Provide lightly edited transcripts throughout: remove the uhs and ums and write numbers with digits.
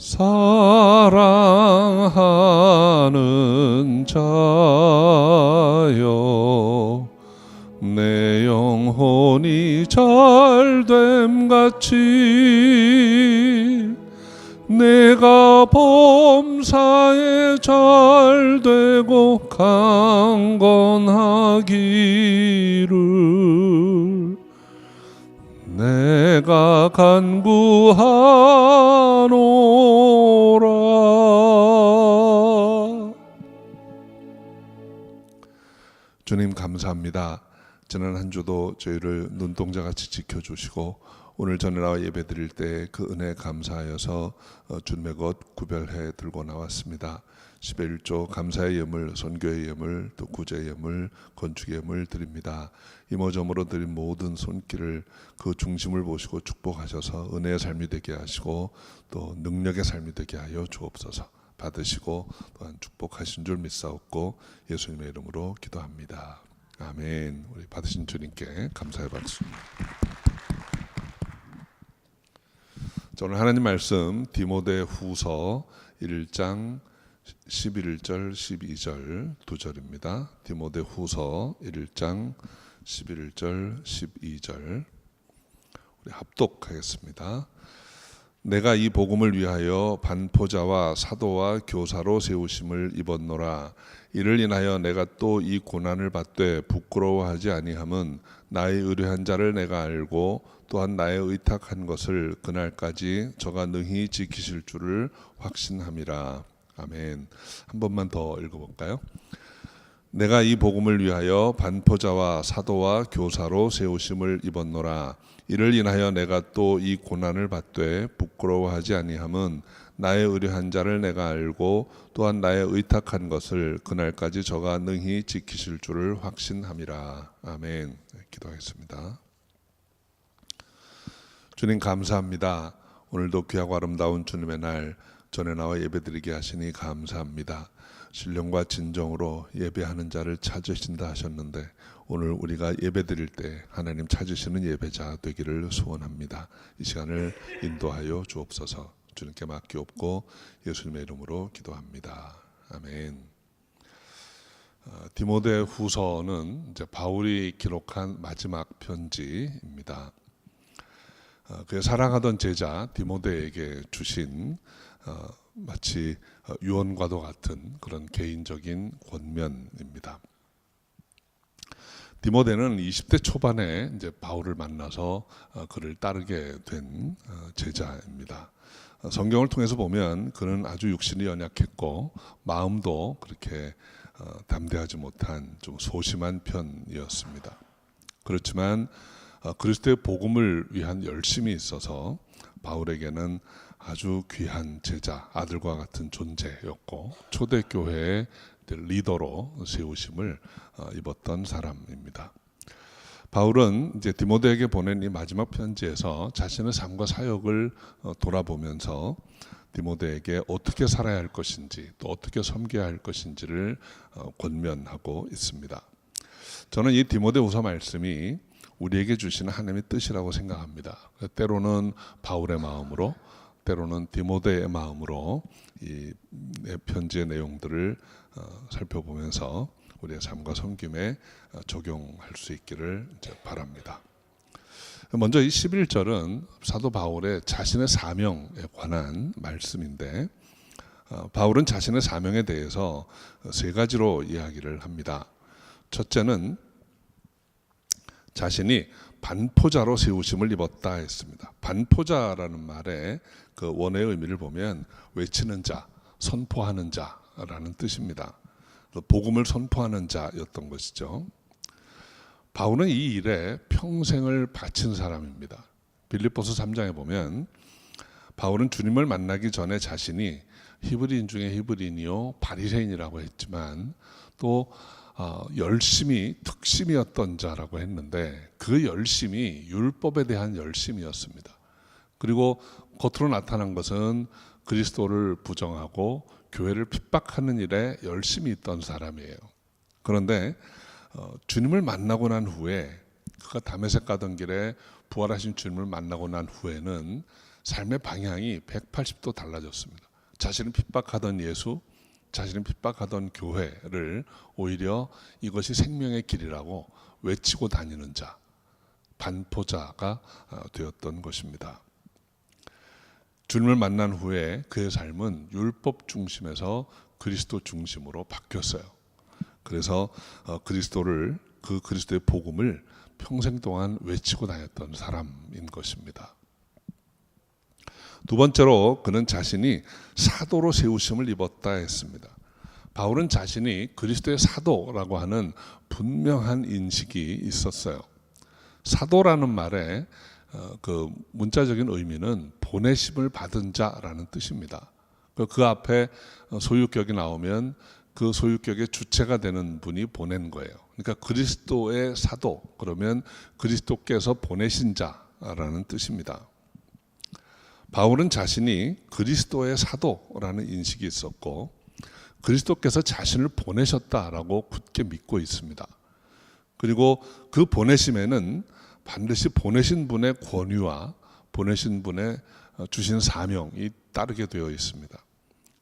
사랑하는 자여, 내 영혼이 잘됨 같이 내가 범사에 잘되고 강건하기를 내가 간구하노라. 주님 감사합니다. 지난 한 주도 저희를 눈동자같이 지켜주시고 오늘 전에 예배 드릴 때 그 은혜에 감사하여서 주님의 것 구별해 들고 나왔습니다. 10의 1조 감사의 예물, 선교의 예물, 또 구제의 예물, 건축의 예물 드립니다. 이모저모로 드린 모든 손길을 그 중심을 보시고 축복하셔서 은혜의 삶이 되게 하시고 또 능력의 삶이 되게 하여 주옵소서. 받으시고 또한 축복하신 줄 믿사옵고 예수님의 이름으로 기도합니다. 아멘. 우리 받으신 주님께 감사의 박수. 오늘 하나님 말씀 디모데 후서 1장 11절 12절 두 절입니다. 디모데 후서 1장 11절 12절 우리 합독하겠습니다. 내가 이 복음을 위하여 반포자와 사도와 교사로 세우심을 입었노라. 이를 인하여 내가 또 이 고난을 받되 부끄러워하지 아니함은 나의 의뢰한 자를 내가 알고 또한 나의 의탁한 것을 그날까지 저가 능히 지키실 줄을 확신함이라. 아멘. 한 번만 더 읽어볼까요? 내가 이 복음을 위하여 반포자와 사도와 교사로 세우심을 입었노라. 이를 인하여 내가 또 이 고난을 받되 부끄러워하지 아니함은 나의 의뢰한 자를 내가 알고 또한 나의 의탁한 것을 그날까지 저가 능히 지키실 줄을 확신함이라. 아멘. 기도하겠습니다. 주님 감사합니다. 오늘도 귀하고 아름다운 주님의 날 전에 나와 예배드리게 하시니 감사합니다. 신령과 진정으로 예배하는 자를 찾으신다 하셨는데 오늘 우리가 예배드릴 때 하나님 찾으시는 예배자 되기를 소원합니다. 이 시간을 인도하여 주옵소서. 주님께 맡기옵고 예수님의 이름으로 기도합니다. 아멘. 디모데 후서는 이제 바울이 기록한 마지막 편지입니다. 그의 사랑하던 제자 디모데에게 주신 마치 유언과도 같은 그런 개인적인 권면입니다. 디모데는 20대 초반에 이제 바울을 만나서 그를 따르게 된 제자입니다. 성경을 통해서 보면 그는 아주 육신이 연약했고 마음도 그렇게 담대하지 못한 좀 소심한 편이었습니다. 그렇지만 그리스도의 복음을 위한 열심이 있어서 바울에게는 아주 귀한 제자, 아들과 같은 존재였고 초대교회의 리더로 세우심을 입었던 사람입니다. 바울은 이제 디모데에게 보낸 이 마지막 편지에서 자신의 삶과 사역을 돌아보면서 디모데에게 어떻게 살아야 할 것인지 또 어떻게 섬겨야 할 것인지를 권면하고 있습니다. 저는 이 디모데후서 말씀이 우리에게 주시는 하나님의 뜻이라고 생각합니다. 때로는 바울의 마음으로 때로는 디모데의 마음으로 이 편지의 내용들을 살펴보면서 우리의 삶과 섬김에 적용할 수 있기를 이제 바랍니다. 먼저 이 11절은 사도 바울의 자신의 사명에 관한 말씀인데 바울은 자신의 사명에 대해서 세 가지로 이야기를 합니다. 첫째는 자신이 반포자로 세우심을 입었다 했습니다. 반포자라는 말의 그 원어의 의미를 보면 외치는 자, 선포하는 자라는 뜻입니다. 복음을 선포하는 자였던 것이죠. 바울은 이 일에 평생을 바친 사람입니다. 빌립보서 3장에 보면 바울은 주님을 만나기 전에 자신이 히브리인 중에 히브리인이요 바리새인이라고 했지만 또 열심이 특심이었던 자라고 했는데 그 열심이 율법에 대한 열심이었습니다. 그리고 겉으로 나타난 것은 그리스도를 부정하고 교회를 핍박하는 일에 열심히 있던 사람이에요. 그런데 주님을 만나고 난 후에 그가 다메섹 가던 길에 부활하신 주님을 만나고 난 후에는 삶의 방향이 180도 달라졌습니다. 자신은 핍박하던 예수, 자신은 핍박하던 교회를 오히려 이것이 생명의 길이라고 외치고 다니는 자, 반포자가 되었던 것입니다. 주님을 만난 후에 그의 삶은 율법 중심에서 그리스도 중심으로 바뀌었어요. 그래서 그리스도의 복음을 평생 동안 외치고 다녔던 사람인 것입니다. 두 번째로 그는 자신이 사도로 세우심을 입었다 했습니다. 바울은 자신이 그리스도의 사도라고 하는 분명한 인식이 있었어요. 사도라는 말의 그 문자적인 의미는 보내심을 받은 자라는 뜻입니다. 그 앞에 소유격이 나오면 그 소유격의 주체가 되는 분이 보낸 거예요. 그러니까 그리스도의 사도, 그러면 그리스도께서 보내신 자라는 뜻입니다. 바울은 자신이 그리스도의 사도라는 인식이 있었고 그리스도께서 자신을 보내셨다라고 굳게 믿고 있습니다. 그리고 그 보내심에는 반드시 보내신 분의 권위와 보내신 분의 주신 사명이 따르게 되어 있습니다.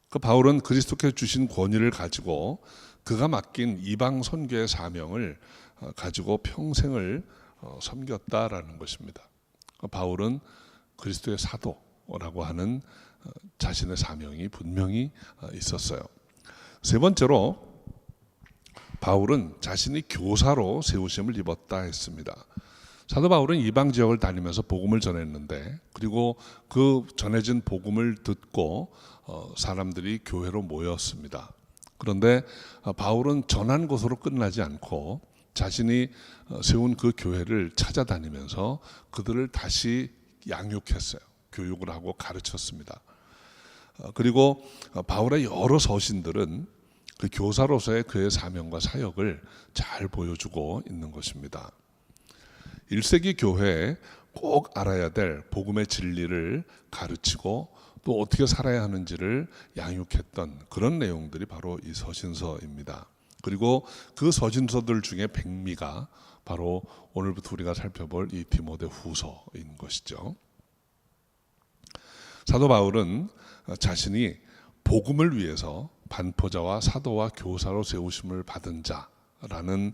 그 바울은 그리스도께서 주신 권위를 가지고 그가 맡긴 이방 선교의 사명을 가지고 평생을 섬겼다라는 것입니다. 바울은 그리스도의 사도라고 하는 자신의 사명이 분명히 있었어요. 세 번째로 바울은 자신이 교사로 세우심을 입었다 했습니다. 사도 바울은 이방 지역을 다니면서 복음을 전했는데 그리고 그 전해진 복음을 듣고 사람들이 교회로 모였습니다. 그런데 바울은 전한 것으로 끝나지 않고 자신이 세운 그 교회를 찾아다니면서 그들을 다시 양육했어요. 교육을 하고 가르쳤습니다. 그리고 바울의 여러 서신들은 그 교사로서의 그의 사명과 사역을 잘 보여주고 있는 것입니다. 1세기 교회에 꼭 알아야 될 복음의 진리를 가르치고 또 어떻게 살아야 하는지를 양육했던 그런 내용들이 바로 이 서신서입니다. 그리고 그 서신서들 중에 백미가 바로 오늘부터 우리가 살펴볼 이 디모데 후서인 것이죠. 사도 바울은 자신이 복음을 위해서 반포자와 사도와 교사로 세우심을 받은 자라는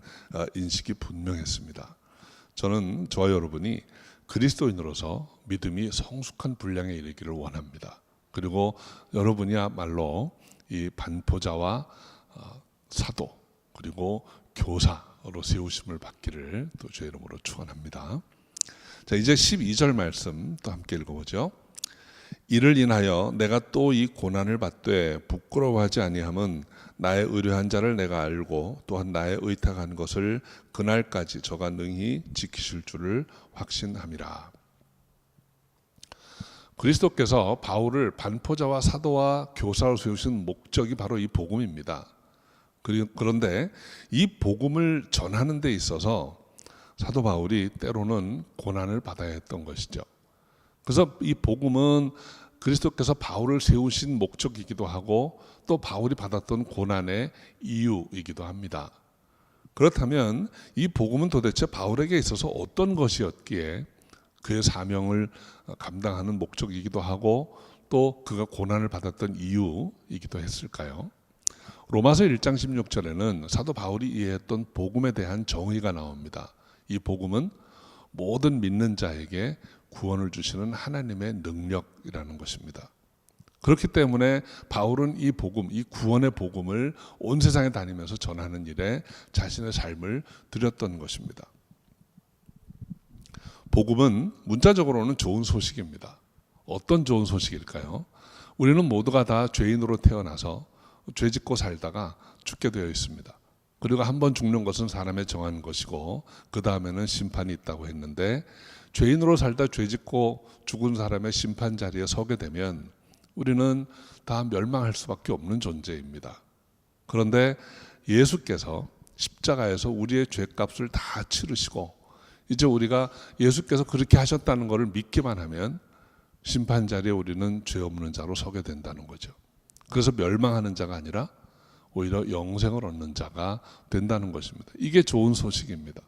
인식이 분명했습니다. 저와 여러분이 그리스도인으로서 믿음이 성숙한 분량에 이르기를 원합니다. 그리고 여러분이야말로 이 반포자와 사도 그리고 교사로 세우심을 받기를 또 주의 이름으로 축원합니다. 자, 이제 12절 말씀 또 함께 읽어보죠. 이를 인하여 내가 또 이 고난을 받되 부끄러워하지 아니함은 나의 의뢰한 자를 내가 알고 또한 나의 의탁한 것을 그날까지 저가 능히 지키실 줄을 확신함이라. 그리스도께서 바울을 반포자와 사도와 교사로 세우신 목적이 바로 이 복음입니다. 그런데 이 복음을 전하는 데 있어서 사도 바울이 때로는 고난을 받아야 했던 것이죠. 그래서 이 복음은 그리스도께서 바울을 세우신 목적이기도 하고 또 바울이 받았던 고난의 이유이기도 합니다. 그렇다면 이 복음은 도대체 바울에게 있어서 어떤 것이었기에 그의 사명을 감당하는 목적이기도 하고 또 그가 고난을 받았던 이유이기도 했을까요? 로마서 1장 16절에는 사도 바울이 이해했던 복음에 대한 정의가 나옵니다. 이 복음은 모든 믿는 자에게 구원을 주시는 하나님의 능력이라는 것입니다. 그렇기 때문에 바울은 이 복음, 이 구원의 복음을 온 세상에 다니면서 전하는 일에 자신의 삶을 드렸던 것입니다. 복음은 문자적으로는 좋은 소식입니다. 어떤 좋은 소식일까요? 우리는 모두가 다 죄인으로 태어나서 죄 짓고 살다가 죽게 되어 있습니다. 그리고 한 번 죽는 것은 사람의 정한 것이고 그 다음에는 심판이 있다고 했는데 죄인으로 살다 죄 짓고 죽은 사람의 심판 자리에 서게 되면 우리는 다 멸망할 수밖에 없는 존재입니다. 그런데 예수께서 십자가에서 우리의 죄값을 다 치르시고 이제 우리가 예수께서 그렇게 하셨다는 것을 믿기만 하면 심판 자리에 우리는 죄 없는 자로 서게 된다는 거죠. 그래서 멸망하는 자가 아니라 오히려 영생을 얻는 자가 된다는 것입니다. 이게 좋은 소식입니다.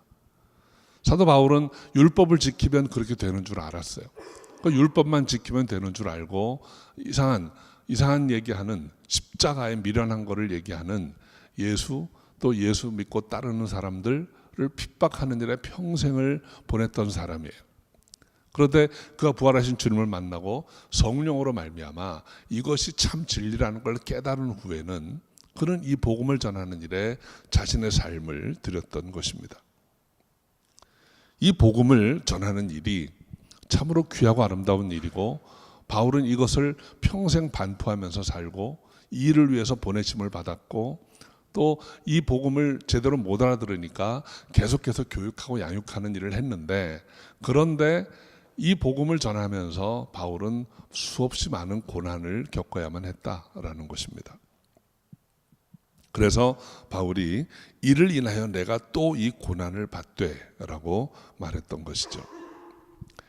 사도 바울은 율법을 지키면 그렇게 되는 줄 알았어요. 그 율법만 지키면 되는 줄 알고 이상한 얘기하는, 십자가에 미련한 거를 얘기하는 예수, 또 예수 믿고 따르는 사람들을 핍박하는 일에 평생을 보냈던 사람이에요. 그런데 그가 부활하신 주님을 만나고 성령으로 말미암아 이것이 참 진리라는 걸 깨달은 후에는 그는 이 복음을 전하는 일에 자신의 삶을 드렸던 것입니다. 이 복음을 전하는 일이 참으로 귀하고 아름다운 일이고, 바울은 이것을 평생 반포하면서 살고 이 일을 위해서 보내심을 받았고, 또 이 복음을 제대로 못 알아들으니까 계속해서 교육하고 양육하는 일을 했는데, 그런데 이 복음을 전하면서 바울은 수없이 많은 고난을 겪어야만 했다라는 것입니다. 그래서 바울이 이를 인하여 내가 또 이 고난을 받되라고 말했던 것이죠.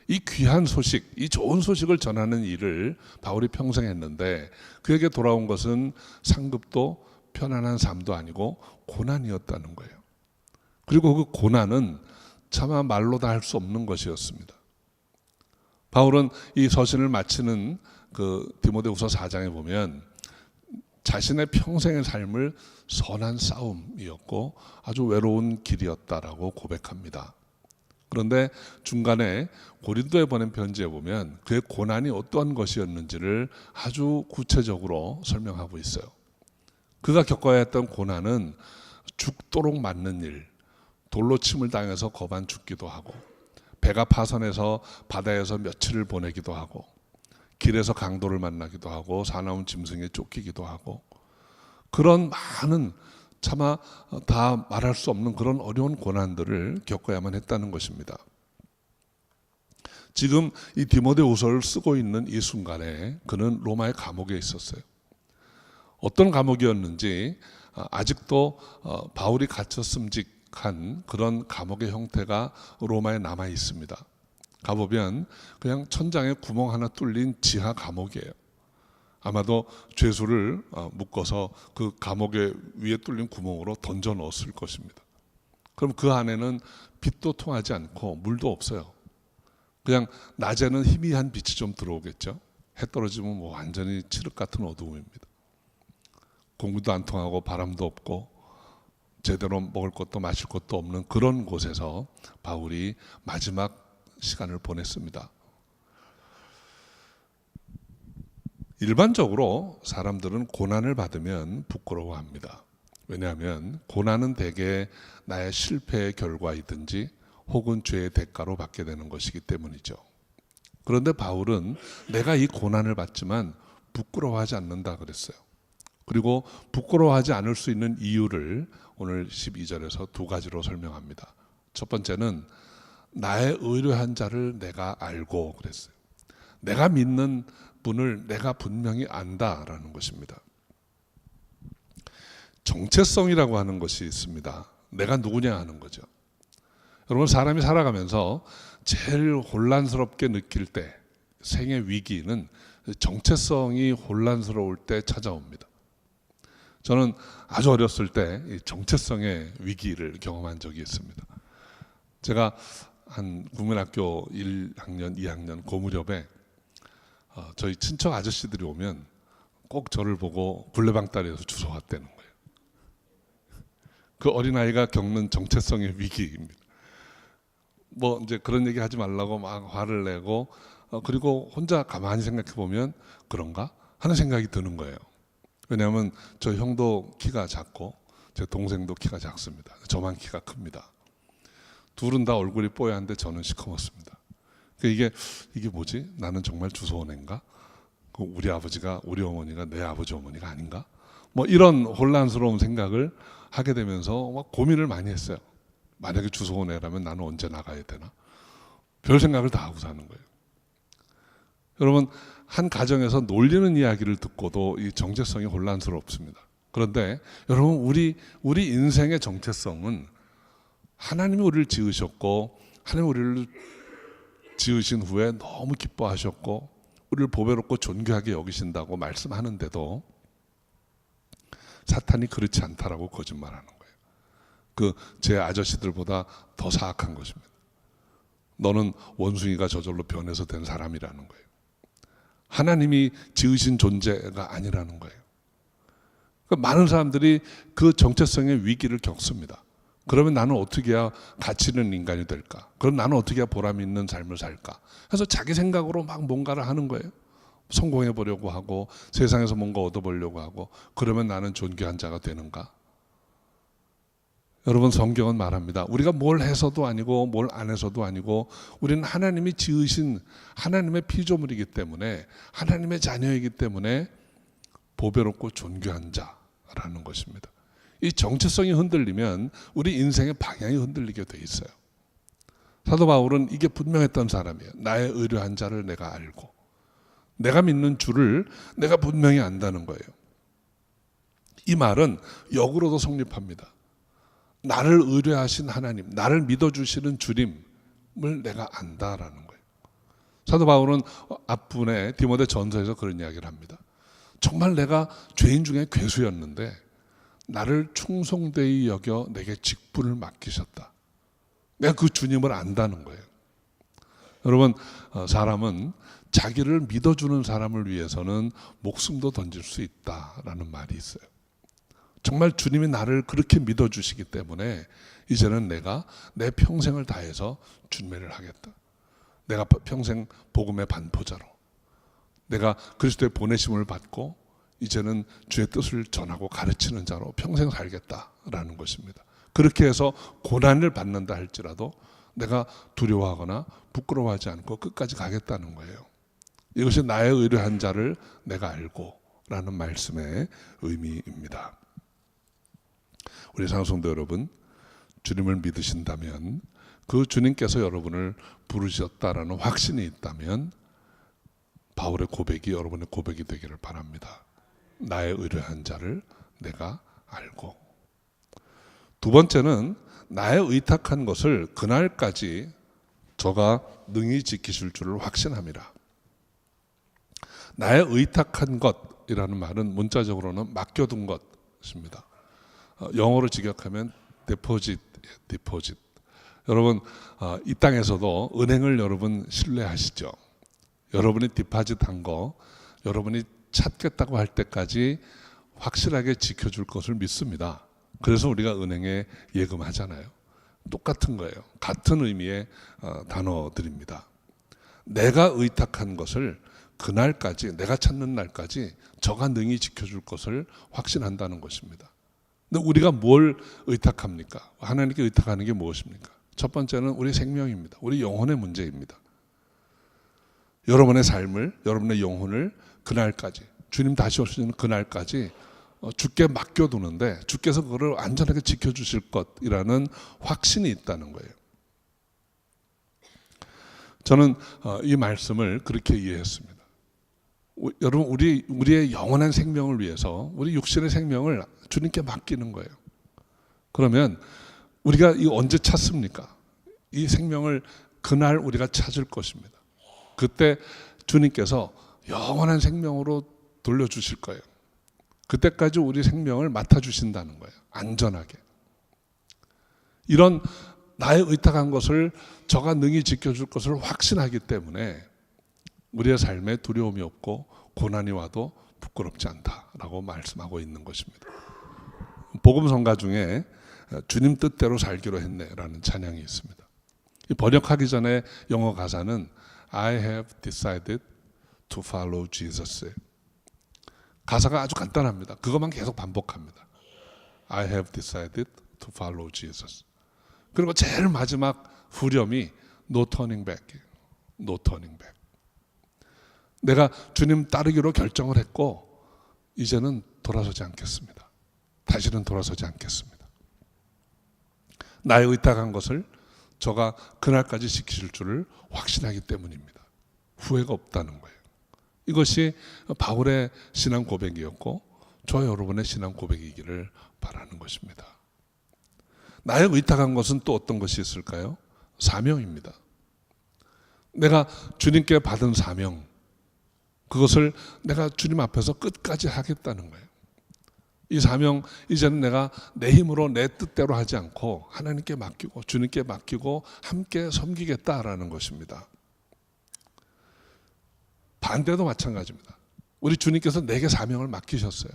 이 귀한 소식, 이 좋은 소식을 전하는 일을 바울이 평생 했는데 그에게 돌아온 것은 상급도 편안한 삶도 아니고 고난이었다는 거예요. 그리고 그 고난은 차마 말로 다 할 수 없는 것이었습니다. 바울은 이 서신을 마치는 그 디모데후서 4장에 보면 자신의 평생의 삶을 선한 싸움이었고 아주 외로운 길이었다라고 고백합니다. 그런데 중간에 고린도에 보낸 편지에 보면 그의 고난이 어떠한 것이었는지를 아주 구체적으로 설명하고 있어요. 그가 겪어야 했던 고난은 죽도록 맞는 일, 돌로 침을 당해서 거반 죽기도 하고, 배가 파선해서 바다에서 며칠을 보내기도 하고, 길에서 강도를 만나기도 하고, 사나운 짐승에 쫓기기도 하고, 그런 많은 차마 다 말할 수 없는 그런 어려운 고난들을 겪어야만 했다는 것입니다. 지금 이 디모데후서를 쓰고 있는 이 순간에 그는 로마의 감옥에 있었어요. 어떤 감옥이었는지 아직도 바울이 갇혀 숨직한 그런 감옥의 형태가 로마에 남아 있습니다. 가보면 그냥 천장에 구멍 하나 뚫린 지하 감옥이에요. 아마도 죄수를 묶어서 그 감옥의 위에 뚫린 구멍으로 던져 넣었을 것입니다. 그럼 그 안에는 빛도 통하지 않고 물도 없어요. 그냥 낮에는 희미한 빛이 좀 들어오겠죠. 해 떨어지면 뭐 완전히 칠흑 같은 어두움입니다. 공기도 안 통하고 바람도 없고 제대로 먹을 것도 마실 것도 없는 그런 곳에서 바울이 마지막 시간을 보냈습니다. 일반적으로 사람들은 고난을 받으면 부끄러워합니다. 왜냐하면 고난은 대개 나의 실패의 결과이든지 혹은 죄의 대가로 받게 되는 것이기 때문이죠. 그런데 바울은 내가 이 고난을 받지만 부끄러워하지 않는다 그랬어요. 그리고 부끄러워하지 않을 수 있는 이유를 오늘 12절에서 두 가지로 설명합니다. 첫 번째는 나의 의뢰한 자를 내가 알고 그랬어요. 내가 믿는 분을 내가 분명히 안다라는 것입니다. 정체성이라고 하는 것이 있습니다. 내가 누구냐 하는 거죠. 여러분, 사람이 살아가면서 제일 혼란스럽게 느낄 때, 생의 위기는 정체성이 혼란스러울 때 찾아옵니다. 저는 아주 어렸을 때 정체성의 위기를 경험한 적이 있습니다. 제가 한 국민학교 1학년, 2학년 그 무렵에 저희 친척 아저씨들이 오면 꼭 저를 보고 굴레방다리에서 주워왔다는 거예요. 그 어린아이가 겪는 정체성의 위기입니다. 뭐 이제 그런 얘기 하지 말라고 막 화를 내고 그리고 혼자 가만히 생각해 보면 그런가 하는 생각이 드는 거예요. 왜냐하면 저 형도 키가 작고 제 동생도 키가 작습니다. 저만 키가 큽니다. 둘은 다 얼굴이 뽀얀데 저는 시커멓습니다. 이게 뭐지? 나는 정말 주워온 애인가? 우리 아버지가, 우리 어머니가 내 아버지 어머니가 아닌가? 뭐 이런 혼란스러운 생각을 하게 되면서 막 고민을 많이 했어요. 만약에 주워온 애라면 나는 언제 나가야 되나? 별 생각을 다 하고 사는 거예요. 여러분, 한 가정에서 놀리는 이야기를 듣고도 이 정체성이 혼란스럽습니다. 그런데 여러분, 우리 인생의 정체성은 하나님이 우리를 지으셨고, 하나님이 우리를 지으신 후에 너무 기뻐하셨고 우리를 보배롭고 존귀하게 여기신다고 말씀하는데도 사탄이 그렇지 않다라고 거짓말하는 거예요. 그 제 아저씨들보다 더 사악한 것입니다. 너는 원숭이가 저절로 변해서 된 사람이라는 거예요. 하나님이 지으신 존재가 아니라는 거예요. 그러니까 많은 사람들이 그 정체성의 위기를 겪습니다. 그러면 나는 어떻게 해야 가치 있는 인간이 될까? 그럼 나는 어떻게 해야 보람 있는 삶을 살까? 그래서 자기 생각으로 막 뭔가를 하는 거예요. 성공해 보려고 하고 세상에서 뭔가 얻어보려고 하고, 그러면 나는 존귀한 자가 되는가? 여러분, 성경은 말합니다. 우리가 뭘 해서도 아니고 뭘 안 해서도 아니고 우리는 하나님이 지으신 하나님의 피조물이기 때문에, 하나님의 자녀이기 때문에 보배롭고 존귀한 자라는 것입니다. 이 정체성이 흔들리면 우리 인생의 방향이 흔들리게 돼 있어요. 사도 바울은 이게 분명했던 사람이에요. 나의 의뢰한 자를 내가 알고, 내가 믿는 주를 내가 분명히 안다는 거예요. 이 말은 역으로도 성립합니다. 나를 의뢰하신 하나님, 나를 믿어주시는 주님을 내가 안다라는 거예요. 사도 바울은 앞부분에 디모데 전서에서 그런 이야기를 합니다. 정말 내가 죄인 중에 괴수였는데 나를 충성되이 여겨 내게 직분을 맡기셨다. 내가 그 주님을 안다는 거예요. 여러분, 사람은 자기를 믿어주는 사람을 위해서는 목숨도 던질 수 있다라는 말이 있어요. 정말 주님이 나를 그렇게 믿어주시기 때문에 이제는 내가 내 평생을 다해서 준매를 하겠다. 내가 평생 복음의 반포자로, 내가 그리스도의 보내심을 받고 이제는 주의 뜻을 전하고 가르치는 자로 평생 살겠다라는 것입니다. 그렇게 해서 고난을 받는다 할지라도 내가 두려워하거나 부끄러워하지 않고 끝까지 가겠다는 거예요. 이것이 나의 의뢰한 자를 내가 알고 라는 말씀의 의미입니다. 우리 사랑성도 여러분, 주님을 믿으신다면, 그 주님께서 여러분을 부르셨다라는 확신이 있다면 바울의 고백이 여러분의 고백이 되기를 바랍니다. 나의 의뢰한 자를 내가 알고. 두 번째는 나의 의탁한 것을 그날까지 저가 능히 지키실 줄을 확신함이라. 나의 의탁한 것이라는 말은 문자적으로는 맡겨둔 것입니다. 영어로 직역하면 deposit. 여러분, 이 땅에서도 은행을 여러분 신뢰하시죠? 여러분이 디파짓한 거 여러분이 찾겠다고 할 때까지 확실하게 지켜줄 것을 믿습니다. 그래서 우리가 은행에 예금하잖아요. 똑같은 거예요. 같은 의미의 단어들입니다. 내가 의탁한 것을 그날까지, 내가 찾는 날까지 저가 능히 지켜줄 것을 확신한다는 것입니다. 근데 우리가 뭘 의탁합니까? 하나님께 의탁하는 게 무엇입니까? 첫 번째는 우리 생명입니다. 우리 영혼의 문제입니다. 여러분의 삶을, 여러분의 영혼을 그날까지, 주님 다시 오시는 그날까지 주께 맡겨두는데 주께서 그걸 안전하게 지켜주실 것이라는 확신이 있다는 거예요. 저는 이 말씀을 그렇게 이해했습니다. 여러분, 우리의 영원한 생명을 위해서 우리 육신의 생명을 주님께 맡기는 거예요. 그러면 우리가 이 언제 찾습니까? 이 생명을 그날 우리가 찾을 것입니다. 그때 주님께서 영원한 생명으로 돌려주실 거예요. 그때까지 우리 생명을 맡아주신다는 거예요. 안전하게. 이런 나의 의탁한 것을 저가 능히 지켜줄 것을 확신하기 때문에 우리의 삶에 두려움이 없고 고난이 와도 부끄럽지 않다라고 말씀하고 있는 것입니다. 복음성가 중에 주님 뜻대로 살기로 했네라는 찬양이 있습니다. 번역하기 전에 영어 가사는 I have decided to follow Jesus. 가사가 아주 간단합니다. 그것만 계속 반복합니다. I have decided to follow Jesus. 그리고 제일 마지막 후렴이 No turning back. No turning back. 내가 주님 따르기로 결정을 했고 이제는 돌아서지 않겠습니다. 다시는 돌아서지 않겠습니다. 나의 의탁한 것을 저가 그날까지 지키실 줄을 확신하기 때문입니다. 후회가 없다는 거예요. 이것이 바울의 신앙 고백이었고 저와 여러분의 신앙 고백이기를 바라는 것입니다. 나의 의탁한 것은 또 어떤 것이 있을까요? 사명입니다. 내가 주님께 받은 사명, 그것을 내가 주님 앞에서 끝까지 하겠다는 거예요. 이 사명 이제는 내가 내 힘으로 내 뜻대로 하지 않고 하나님께 맡기고 주님께 맡기고 함께 섬기겠다라는 것입니다. 반대도 마찬가지입니다. 우리 주님께서 내게 사명을 맡기셨어요.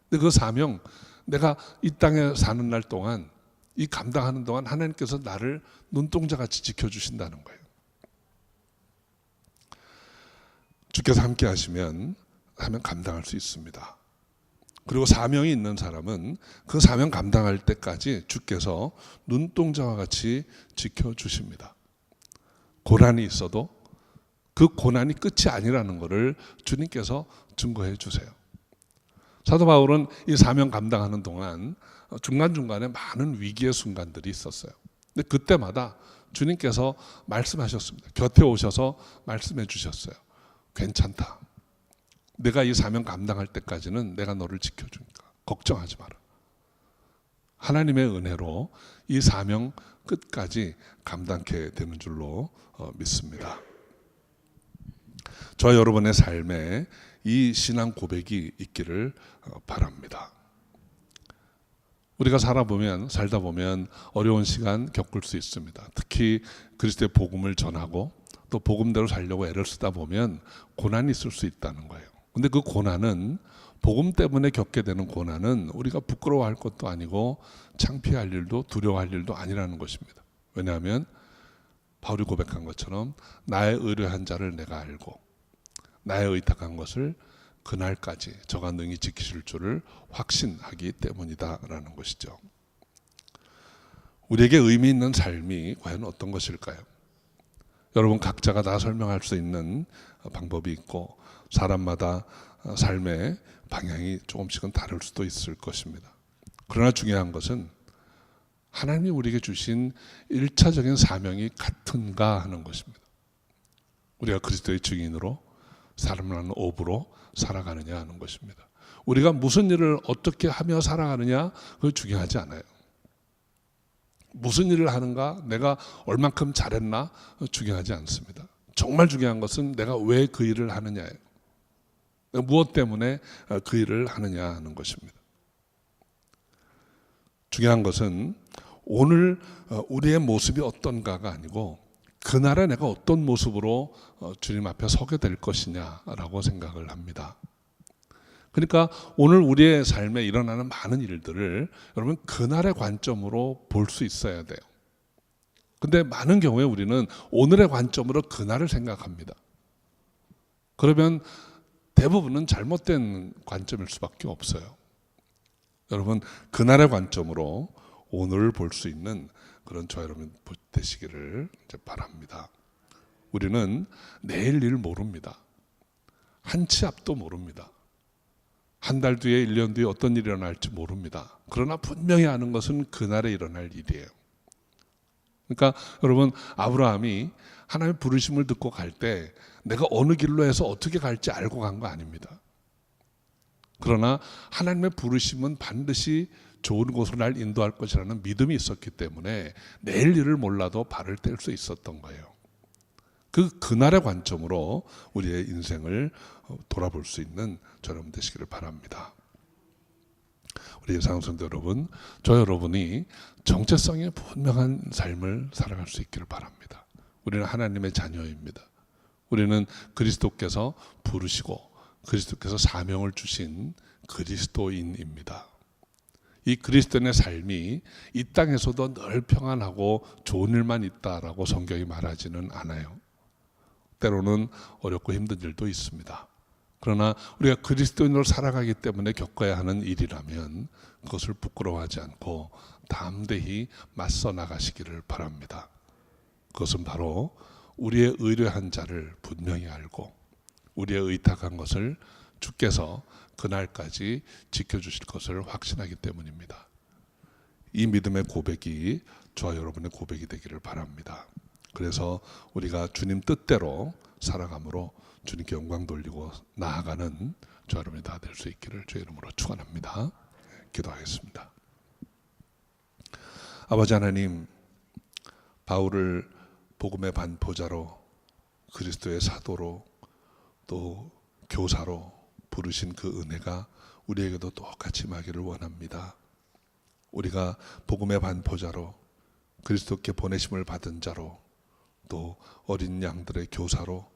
근데 그 사명, 내가 이 땅에 사는 날 동안, 이 감당하는 동안 하나님께서 나를 눈동자같이 지켜주신다는 거예요. 주께서 함께 하시면 감당할 수 있습니다. 그리고 사명이 있는 사람은 그 사명 감당할 때까지 주께서 눈동자와 같이 지켜주십니다. 고난이 있어도 그 고난이 끝이 아니라는 것을 주님께서 증거해 주세요. 사도 바울은 이 사명 감당하는 동안 중간중간에 많은 위기의 순간들이 있었어요. 근데 그때마다 주님께서 말씀하셨습니다. 곁에 오셔서 말씀해 주셨어요. 괜찮다. 내가 이 사명 감당할 때까지는 내가 너를 지켜주니까 걱정하지 마라. 하나님의 은혜로 이 사명 끝까지 감당케 되는 줄로 믿습니다. 저 여러분의 삶에 이 신앙 고백이 있기를 바랍니다. 우리가 살다 보면 어려운 시간 겪을 수 있습니다. 특히 그리스도의 복음을 전하고 또 복음대로 살려고 애를 쓰다 보면 고난이 있을 수 있다는 거예요. 근데 그 고난은 복음 때문에 겪게 되는 고난은 우리가 부끄러워할 것도 아니고 창피할 일도 두려워할 일도 아니라는 것입니다. 왜냐하면 바울이 고백한 것처럼 나의 의뢰한 자를 내가 알고 나의 의탁한 것을 그날까지 저가 능히 지키실 줄을 확신하기 때문이다라는 것이죠. 우리에게 의미 있는 삶이 과연 어떤 것일까요? 여러분 각자가 다 설명할 수 있는 방법이 있고 사람마다 삶의 방향이 조금씩은 다를 수도 있을 것입니다. 그러나 중요한 것은 하나님이 우리에게 주신 1차적인 사명이 같은가 하는 것입니다. 우리가 그리스도의 증인으로 사람을 하는 업으로 살아가느냐 하는 것입니다. 우리가 무슨 일을 어떻게 하며 살아가느냐 그거 중요하지 않아요. 무슨 일을 하는가, 내가 얼만큼 잘했나 중요하지 않습니다. 정말 중요한 것은 내가 왜 그 일을 하느냐예요. 무엇 때문에 그 일을 하느냐 하는 것입니다. 중요한 것은 오늘 우리의 모습이 어떤가가 아니고 그날에 내가 어떤 모습으로 주님 앞에 서게 될 것이냐라고 생각을 합니다. 그러니까 오늘 우리의 삶에 일어나는 많은 일들을 여러분 그날의 관점으로 볼 수 있어야 돼요. 근데 많은 경우에 우리는 오늘의 관점으로 그날을 생각합니다. 그러면 대부분은 잘못된 관점일 수밖에 없어요. 여러분 그날의 관점으로 오늘을 볼 수 있는 그런 저와 여러분 되시기를 바랍니다. 우리는 내일 일 모릅니다. 한 치 앞도 모릅니다. 한 달 뒤에 1년 뒤에 어떤 일이 일어날지 모릅니다. 그러나 분명히 아는 것은 그날에 일어날 일이에요. 그러니까 여러분 아브라함이 하나님의 부르심을 듣고 갈 때 내가 어느 길로 해서 어떻게 갈지 알고 간 거 아닙니다. 그러나 하나님의 부르심은 반드시 좋은 곳으로 날 인도할 것이라는 믿음이 있었기 때문에 내일 일을 몰라도 발을 뗄 수 있었던 거예요. 그날의 관점으로 우리의 인생을 돌아볼 수 있는 저러분 되시기를 바랍니다. 우리 사랑성도 여러분, 저 여러분이 정체성이 분명한 삶을 살아갈 수 있기를 바랍니다. 우리는 하나님의 자녀입니다. 우리는 그리스도께서 부르시고 그리스도께서 사명을 주신 그리스도인입니다. 이 그리스도인의 삶이 이 땅에서도 늘 평안하고 좋은 일만 있다라고 성경이 말하지는 않아요. 때로는 어렵고 힘든 일도 있습니다. 그러나 우리가 그리스도인으로 살아가기 때문에 겪어야 하는 일이라면 그것을 부끄러워하지 않고 담대히 맞서 나가시기를 바랍니다. 그것은 바로 우리의 의뢰한 자를 분명히 알고 우리의 의탁한 것을 주께서 그날까지 지켜주실 것을 확신하기 때문입니다. 이 믿음의 고백이 저와 여러분의 고백이 되기를 바랍니다. 그래서 우리가 주님 뜻대로 살아감으로 주님께 영광 돌리고 나아가는 저와 여러분이 다 될 수 있기를 주의 이름으로 축원합니다. 기도하겠습니다. 아버지 하나님, 바울을 복음의 반포자로 그리스도의 사도로 또 교사로 부르신 그 은혜가 우리에게도 똑같이 임하기를 원합니다. 우리가 복음의 반포자로 그리스도께 보내심을 받은 자로 또 어린 양들의 교사로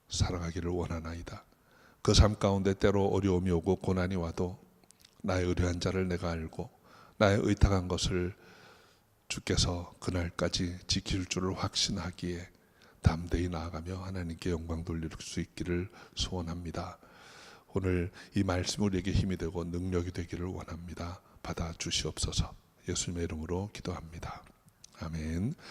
살아가기를 원하나이다. 그 삶 가운데 때로 어려움이 오고 고난이 와도 나의 의뢰한 자를 내가 알고 나의 의탁한 것을 주께서 그날까지 지킬 줄을 확신하기에 담대히 나아가며 하나님께 영광 돌릴 수 있기를 소원합니다. 오늘 이 말씀이 우리에게 힘이 되고 능력이 되기를 원합니다. 받아 주시옵소서. 예수님의 이름으로 기도합니다. 아멘.